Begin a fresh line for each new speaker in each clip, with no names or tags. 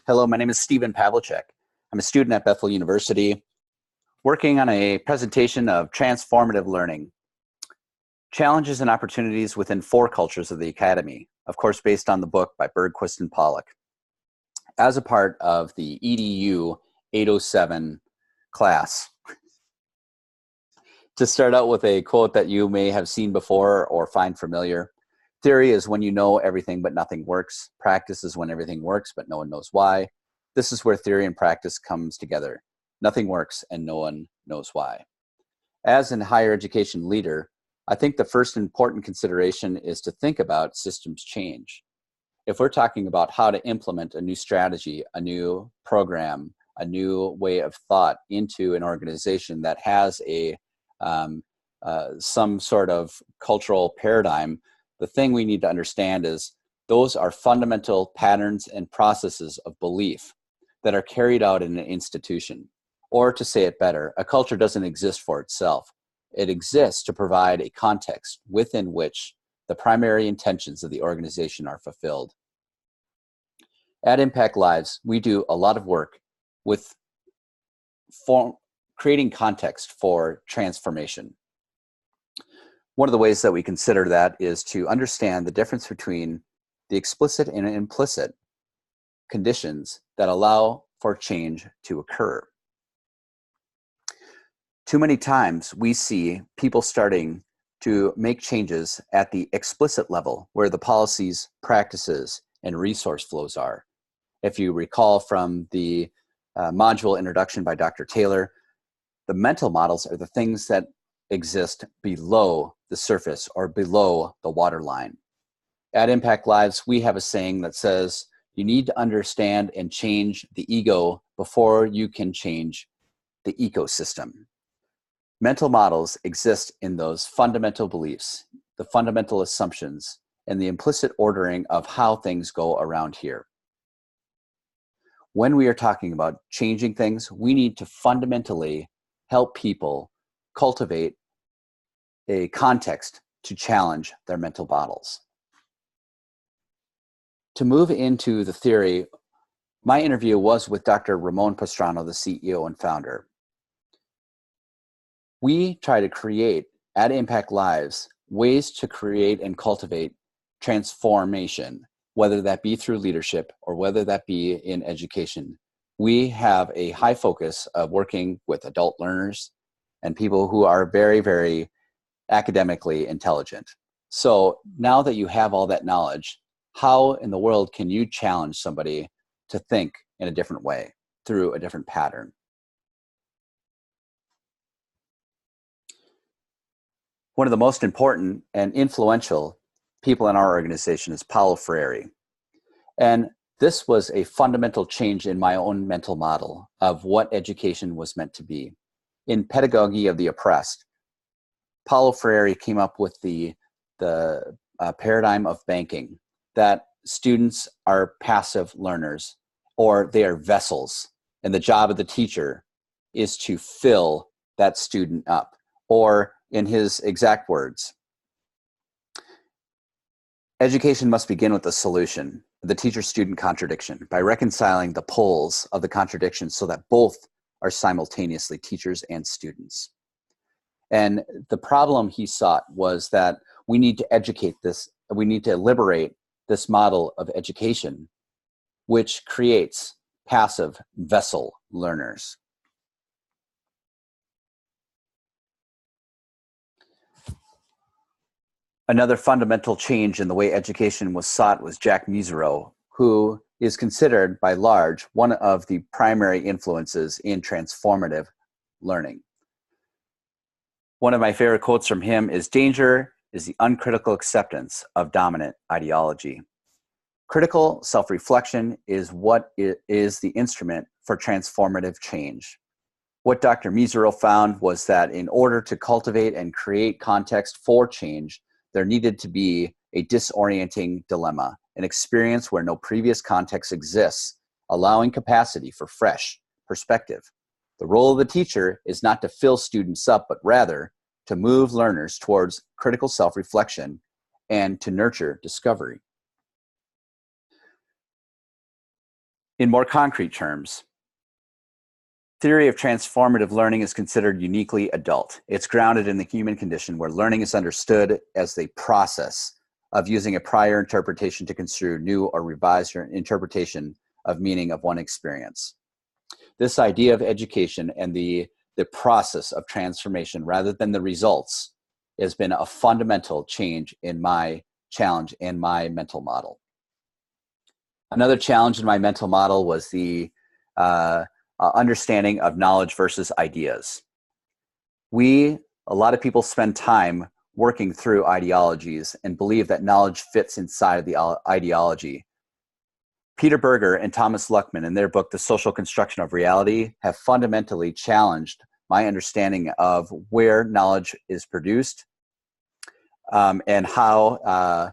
Hello, my name is Stephen Pavlicek. I'm a student at Bethel University working on a presentation of Transformative Learning, Challenges and Opportunities Within Four Cultures of the Academy, of course based on the book by Bergquist and Pollock, as a part of the educ807 class. To start out with a quote that you may have seen before or find familiar: theory is when you know everything but nothing works. Practice is when everything works but no one knows why. This is where theory and practice comes together. Nothing works and no one knows why. As a higher education leader, I think the first important consideration is to think about systems change. If we're talking about how to implement a new strategy, a new program, a new way of thought into an organization that has some sort of cultural paradigm, the thing we need to understand is those are fundamental patterns and processes of belief that are carried out in an institution. Or to say it better, a culture doesn't exist for itself. It exists to provide a context within which the primary intentions of the organization are fulfilled. At Impact Lives, we do a lot of work with creating context for transformation. One of the ways that we consider that is to understand the difference between the explicit and implicit conditions that allow for change to occur. Too many times we see people starting to make changes at the explicit level where the policies, practices, and resource flows are. If you recall from the module introduction by Dr. Taylor, the mental models are the things that exist below the surface or below the waterline. At Impact Lives, we have a saying that says, you need to understand and change the ego before you can change the ecosystem. Mental models exist in those fundamental beliefs, the fundamental assumptions, and the implicit ordering of how things go around here. When we are talking about changing things, we need to fundamentally help people cultivate a context to challenge their mental models. To move into the theory, my interview was with Dr. Ramon Pastrano, the CEO and founder. We try to create, at Impact Lives, ways to create and cultivate transformation, whether that be through leadership or whether that be in education. We have a high focus of working with adult learners and people who are very, very academically intelligent. So now that you have all that knowledge, how in the world can you challenge somebody to think in a different way through a different pattern? One of the most important and influential people in our organization is Paulo Freire. And this was a fundamental change in my own mental model of what education was meant to be. In Pedagogy of the Oppressed, Paulo Freire came up with the paradigm of banking, that students are passive learners, or they are vessels, and the job of the teacher is to fill that student up. Or in his exact words, education must begin with the solution, the teacher-student contradiction, by reconciling the poles of the contradiction so that both are simultaneously teachers and students. And the problem he sought was that we need to educate this, we need to liberate this model of education, which creates passive vessel learners. Another fundamental change in the way education was sought was Jack Mezirow, who is considered by large one of the primary influences in transformative learning. One of my favorite quotes from him is, "Danger is the uncritical acceptance of dominant ideology." Critical self-reflection is what is the instrument for transformative change. What Dr. Mezirow found was that in order to cultivate and create context for change, there needed to be a disorienting dilemma, an experience where no previous context exists, allowing capacity for fresh perspective. The role of the teacher is not to fill students up, but rather to move learners towards critical self-reflection and to nurture discovery. In more concrete terms, theory of transformative learning is considered uniquely adult. It's grounded in the human condition where learning is understood as the process of using a prior interpretation to construe new or revise your interpretation of meaning of one experience. This idea of education and the process of transformation rather than the results has been a fundamental change in my challenge and my mental model. Another challenge in my mental model was the understanding of knowledge versus ideas. A lot of people spend time working through ideologies and believe that knowledge fits inside of the ideology. Peter Berger and Thomas Luckman, in their book, The Social Construction of Reality, have fundamentally challenged my understanding of where knowledge is produced and how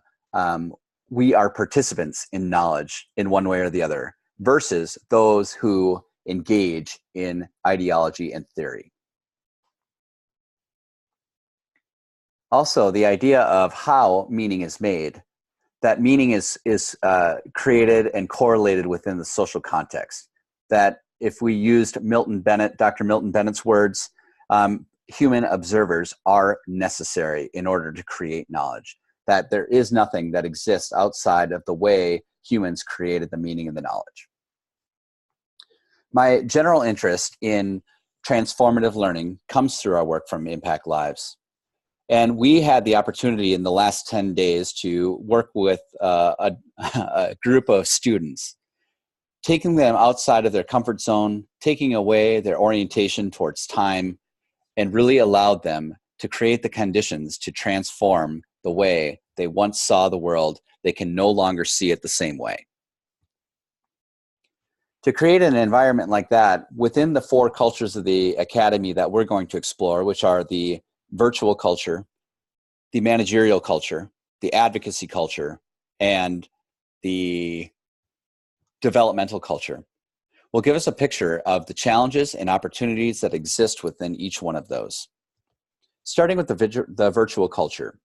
we are participants in knowledge in one way or the other versus those who engage in ideology and theory. Also, the idea of how meaning is made, that meaning is created and correlated within the social context. That if we used Dr. Milton Bennett's words, human observers are necessary in order to create knowledge. That there is nothing that exists outside of the way humans created the meaning of the knowledge. My general interest in transformative learning comes through our work from Impact Lives. And we had the opportunity in the last 10 days to work with a group of students, taking them outside of their comfort zone, taking away their orientation towards time, and really allowed them to create the conditions to transform the way they once saw the world. They can no longer see it the same way. To create an environment like that within the 4 cultures of the academy that we're going to explore, which are the virtual culture, the managerial culture, the advocacy culture, and the developmental culture, will give us a picture of the challenges and opportunities that exist within each one of those. Starting with the virtual culture.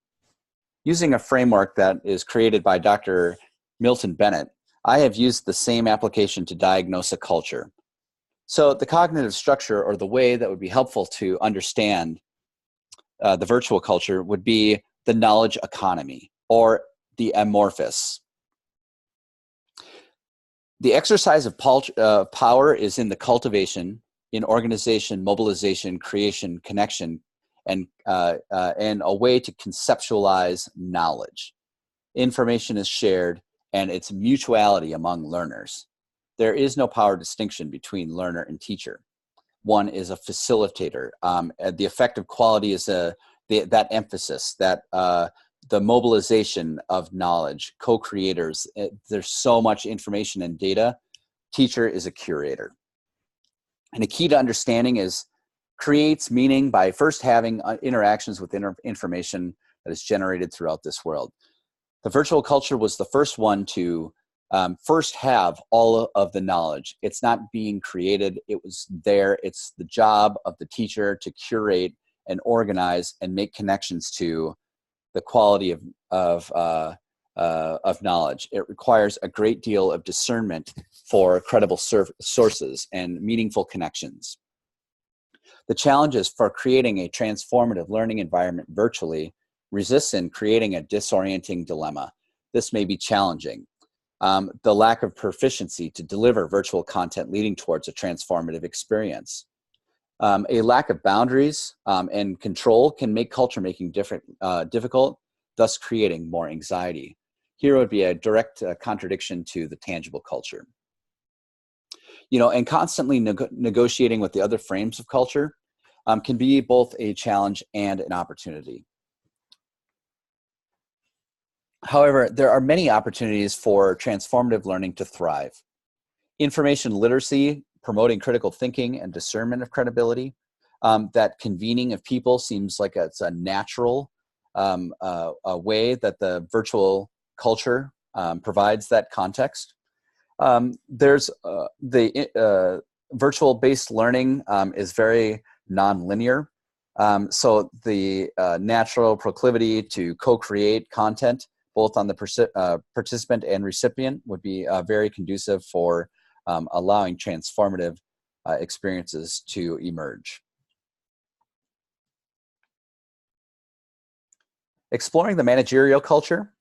Using a framework that is created by Dr. Milton Bennett, I have used the same application to diagnose a culture. So the cognitive structure, or the way that would be helpful to understand the virtual culture, would be the knowledge economy, or the amorphous. The exercise of power is in the cultivation, in organization, mobilization, creation, connection, and a way to conceptualize knowledge. Information is shared, and it's mutuality among learners. There is no power distinction between learner and teacher. One is a facilitator. The effective quality is that emphasis, that the mobilization of knowledge, co-creators. There's so much information and data. Teacher is a curator. And a key to understanding is creates meaning by first having interactions with information that is generated throughout this world. The virtual culture was the first one to first have all of the knowledge. It's not being created, it was there. It's the job of the teacher to curate and organize and make connections to the quality of knowledge. It requires a great deal of discernment for credible sources and meaningful connections. The challenges for creating a transformative learning environment virtually resists in creating a disorienting dilemma. This may be challenging. The lack of proficiency to deliver virtual content leading towards a transformative experience. A lack of boundaries and control can make culture making difficult, thus creating more anxiety. Here would be a direct contradiction to the tangible culture. And constantly negotiating with the other frames of culture can be both a challenge and an opportunity. However, there are many opportunities for transformative learning to thrive. Information literacy, promoting critical thinking and discernment of credibility. That convening of people seems like it's a natural way that the virtual culture provides that context. There's the virtual-based learning is very nonlinear. So the natural proclivity to co-create content, both on the participant and recipient, would be very conducive for allowing transformative experiences to emerge. Exploring the managerial culture.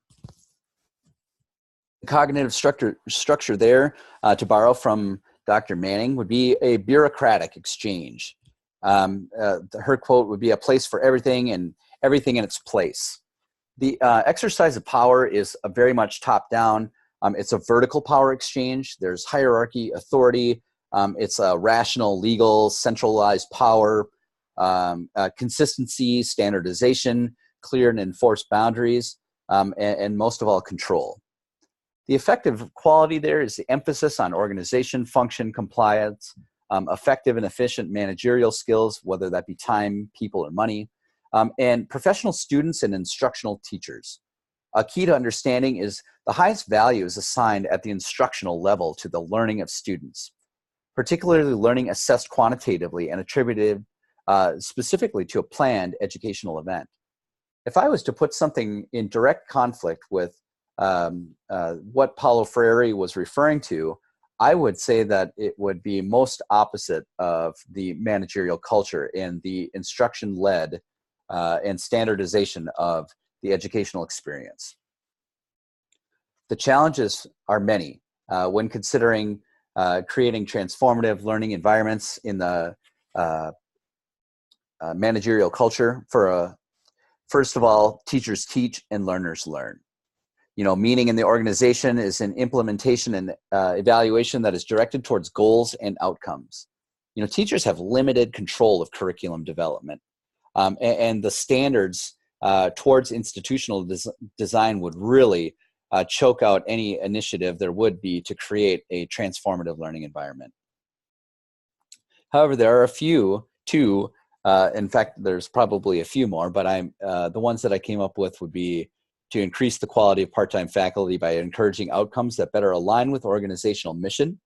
The cognitive structure there, to borrow from Dr. Manning, would be a bureaucratic exchange. Her quote would be a place for everything and everything in its place. The exercise of power is very much top-down. It's a vertical power exchange. There's hierarchy, authority. It's a rational, legal, centralized power, consistency, standardization, clear and enforced boundaries, and most of all, control. The effective quality there is the emphasis on organization, function, compliance, effective and efficient managerial skills, whether that be time, people, or money, and professional students and instructional teachers. A key to understanding is the highest value is assigned at the instructional level to the learning of students, particularly learning assessed quantitatively and attributed specifically to a planned educational event. If I was to put something in direct conflict with what Paulo Freire was referring to, I would say that it would be most opposite of the managerial culture and the instruction-led and standardization of the educational experience. The challenges are many when considering creating transformative learning environments in the managerial culture. First of all, teachers teach and learners learn. Meaning in the organization is an implementation and evaluation that is directed towards goals and outcomes. Teachers have limited control of curriculum development, and the standards towards institutional design would really choke out any initiative there would be to create a transformative learning environment. However, there are a few, too. In fact, there's probably a few more, but the ones that I came up with would be to increase the quality of part-time faculty by encouraging outcomes that better align with organizational mission,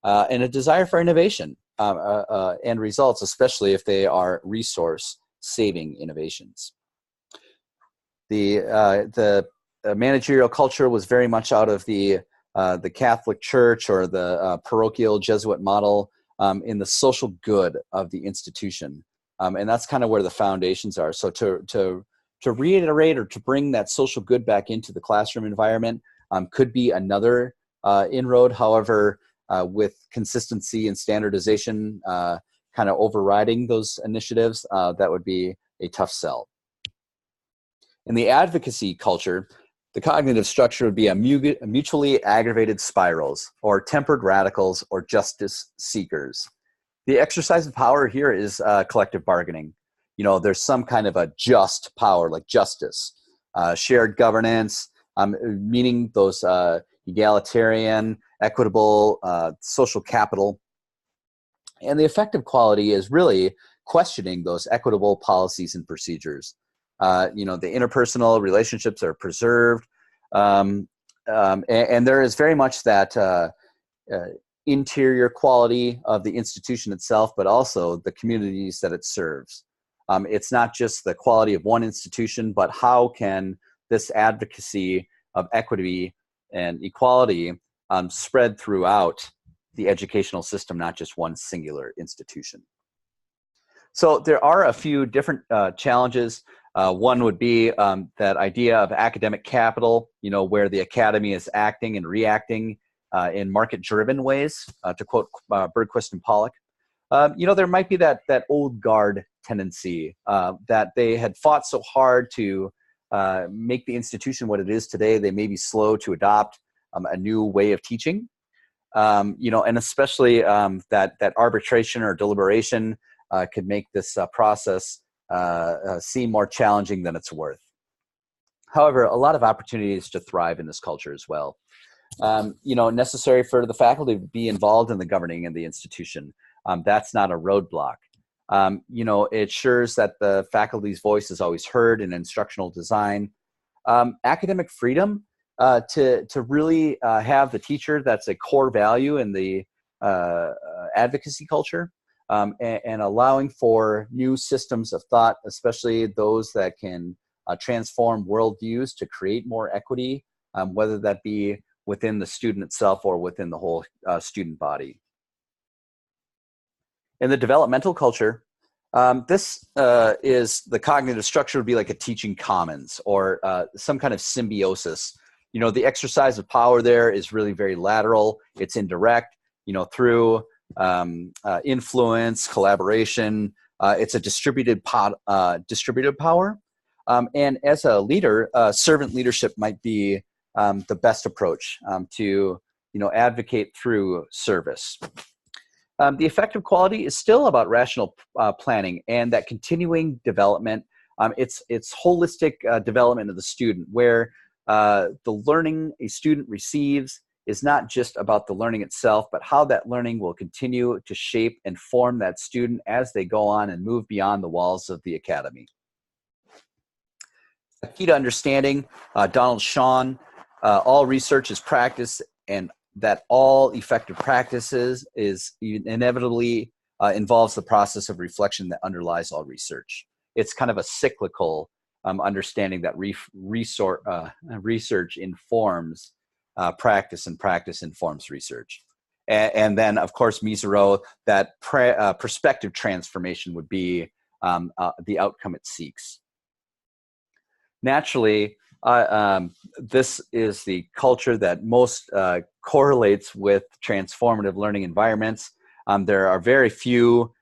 and a desire for innovation and results, especially if they are resource-saving innovations. The managerial culture was very much out of the Catholic Church or the parochial Jesuit model in the social good of the institution, and that's kind of where the foundations are. So to reiterate or to bring that social good back into the classroom environment could be another inroad. However, with consistency and standardization kind of overriding those initiatives, that would be a tough sell. In the advocacy culture, the cognitive structure would be a mutually aggravated spirals, or tempered radicals, or justice seekers. The exercise of power here is collective bargaining. There's some kind of a just power, like justice, shared governance, meaning those egalitarian, equitable, social capital. And the effective quality is really questioning those equitable policies and procedures. The interpersonal relationships are preserved, and there is very much that interior quality of the institution itself, but also the communities that it serves. It's not just the quality of one institution, but how can this advocacy of equity and equality spread throughout the educational system, not just one singular institution. So there are a few different challenges. One would be that idea of academic capital, where the academy is acting and reacting in market-driven ways, to quote Bergquist and Pollock. There might be that old guard tendency that they had fought so hard to make the institution what it is today. They may be slow to adopt a new way of teaching, and especially that arbitration or deliberation could make this process seem more challenging than it's worth. However, a lot of opportunities to thrive in this culture as well. Necessary for the faculty to be involved in the governing of the institution. That's not a roadblock. It ensures that the faculty's voice is always heard in instructional design. Academic freedom to really have the teacher, that's a core value in the advocacy culture, and allowing for new systems of thought, especially those that can transform worldviews to create more equity, whether that be within the student itself or within the whole student body. In the developmental culture, this is the cognitive structure would be like a teaching commons or some kind of symbiosis. You know, the exercise of power there is really very lateral. It's indirect, you know, through influence, collaboration. It's a distributed power. And as a leader, servant leadership might be the best approach to, you know, advocate through service. The effective quality is still about rational planning and that continuing development. It's holistic development of the student, where the learning a student receives is not just about the learning itself, but how that learning will continue to shape and form that student as they go on and move beyond the walls of the academy. A key to understanding, Donald Shawn, all research is practice, and that all effective practices is inevitably involves the process of reflection that underlies all research. It's kind of a cyclical understanding that research informs practice, and practice informs research. And then, of course, Mesereau, that perspective transformation would be the outcome it seeks. Naturally, this is the culture that most correlates with transformative learning environments. There are very few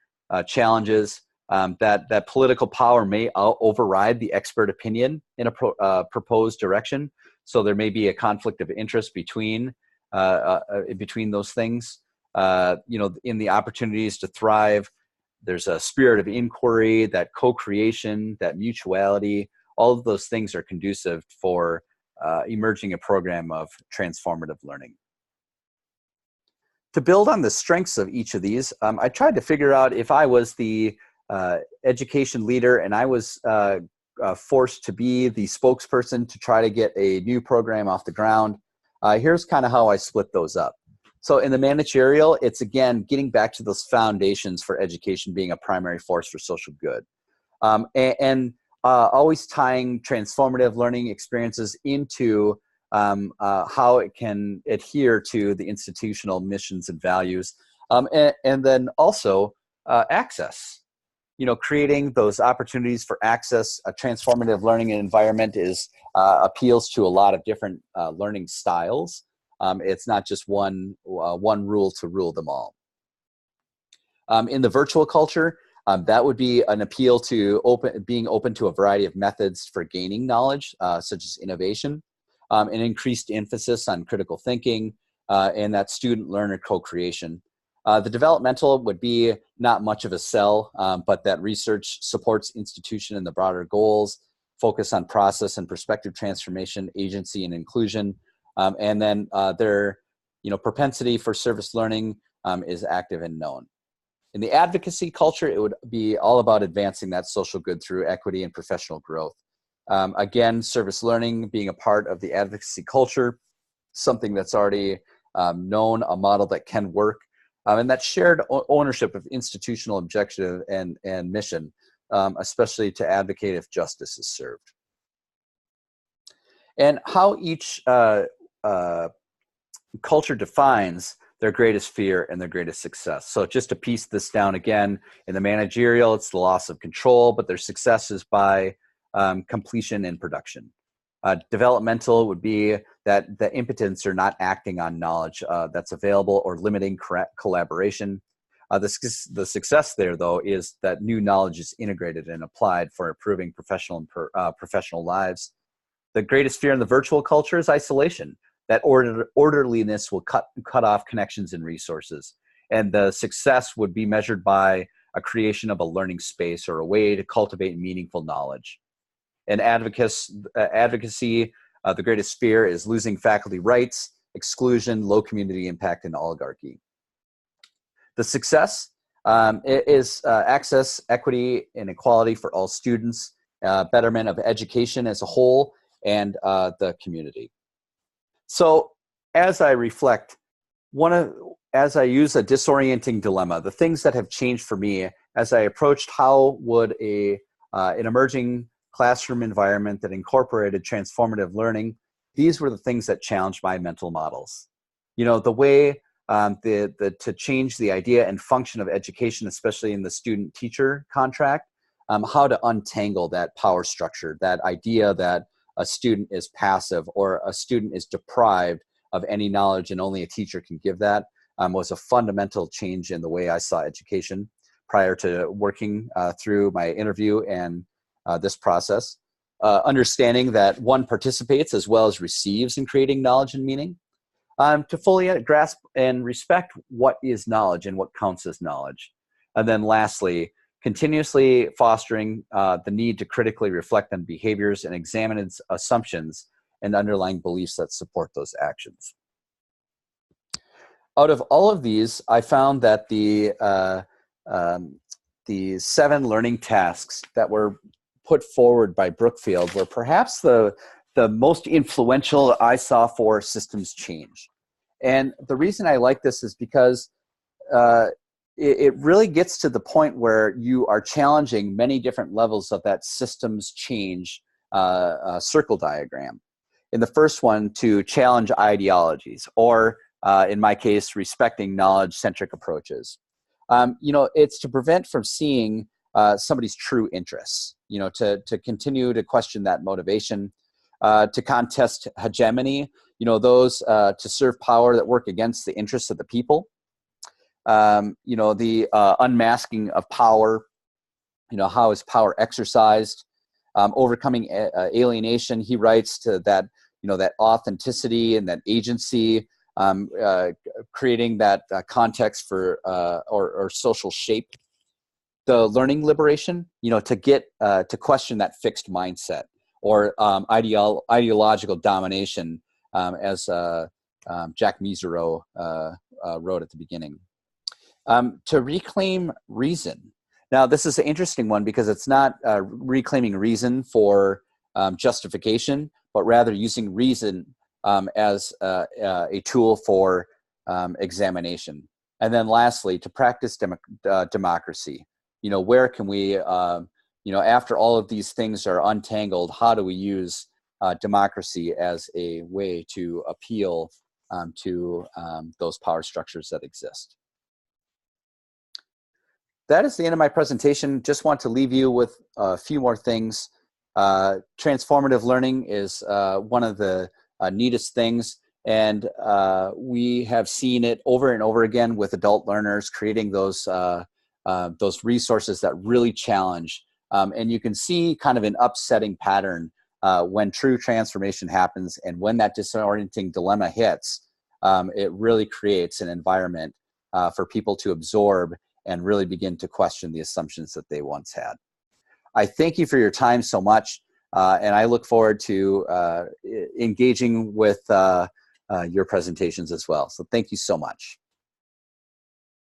challenges that political power may override the expert opinion in a proposed direction. So there may be a conflict of interest between those things. You know, in the opportunities to thrive, there's a spirit of inquiry, that co-creation, that mutuality. All of those things are conducive for emerging a program of transformative learning. To build on the strengths of each of these, I tried to figure out, if I was the education leader and I was forced to be the spokesperson to try to get a new program off the ground, here's kind of how I split those up. So in the managerial, it's again getting back to those foundations for education being a primary force for social good. And always tying transformative learning experiences into how it can adhere to the institutional missions and values. And then also access. You know, creating those opportunities for access. A transformative learning environment appeals to a lot of different learning styles. It's not just one rule to rule them all. In the virtual culture, that would be an appeal to being open to a variety of methods for gaining knowledge, such as innovation, an increased emphasis on critical thinking, and that student-learner co-creation. The developmental would be not much of a sell, but that research supports institution and the broader goals, focus on process and perspective transformation, agency and inclusion, and then their propensity for service learning is active and known. In the advocacy culture, it would be all about advancing that social good through equity and professional growth. Again, service learning being a part of the advocacy culture, something that's already known, a model that can work, and that shared ownership of institutional objective and mission, especially to advocate if justice is served. And how each culture defines their greatest fear and their greatest success. So just to piece this down again, in the managerial, it's the loss of control, but their success is by completion and production. Developmental would be that the impotents are not acting on knowledge that's available or limiting collaboration. The success there, though, is that new knowledge is integrated and applied for improving professional lives. The greatest fear in the virtual culture is isolation. That orderliness will cut off connections and resources. And the success would be measured by a creation of a learning space or a way to cultivate meaningful knowledge. And advocacy, the greatest fear is losing faculty rights, exclusion, low community impact, and oligarchy. The success is access, equity, and equality for all students, betterment of education as a whole, and the community. So as I reflect, as I use a disorienting dilemma, the things that have changed for me as I approached how would an emerging classroom environment that incorporated transformative learning these were the things that challenged my mental models. You know, the way to change the idea and function of education, especially in the student-teacher contract, how to untangle that power structure, that idea that a student is passive or a student is deprived of any knowledge and only a teacher can give that, was a fundamental change in the way I saw education prior to working through my interview and this process. Understanding that one participates as well as receives in creating knowledge and meaning, to fully grasp and respect what is knowledge and what counts as knowledge. And then lastly, continuously fostering the need to critically reflect on behaviors and examine its assumptions and underlying beliefs that support those actions. Out of all of these, I found that the 7 learning tasks that were put forward by Brookfield were perhaps the most influential I saw for systems change. And the reason I like this is because it really gets to the point where you are challenging many different levels of that systems change circle diagram. In the first one, to challenge ideologies, or in my case, respecting knowledge-centric approaches. You know, it's to prevent from seeing somebody's true interests, you know, to continue to question that motivation, to contest hegemony, you know, those to serve power that work against the interests of the people. You know, the unmasking of power, you know, how is power exercised, overcoming alienation. He writes to that, you know, that authenticity and that agency, creating that context for or social shape. The learning liberation, you know, to get to question that fixed mindset or ideological domination, as Jack Mesereau wrote at the beginning. To reclaim reason. Now, this is an interesting one because it's not reclaiming reason for justification, but rather using reason as a tool for examination. And then lastly, to practice democracy. You know, where can we, you know, after all of these things are untangled, how do we use democracy as a way to appeal to those power structures that exist? That is the end of my presentation. Just want to leave you with a few more things. Transformative learning is one of the neatest things, and we have seen it over and over again with adult learners, creating those resources that really challenge. And you can see kind of an upsetting pattern when true transformation happens, and when that disorienting dilemma hits, it really creates an environment for people to absorb and really begin to question the assumptions that they once had. I thank you for your time so much, and I look forward to engaging with your presentations as well. So thank you so much.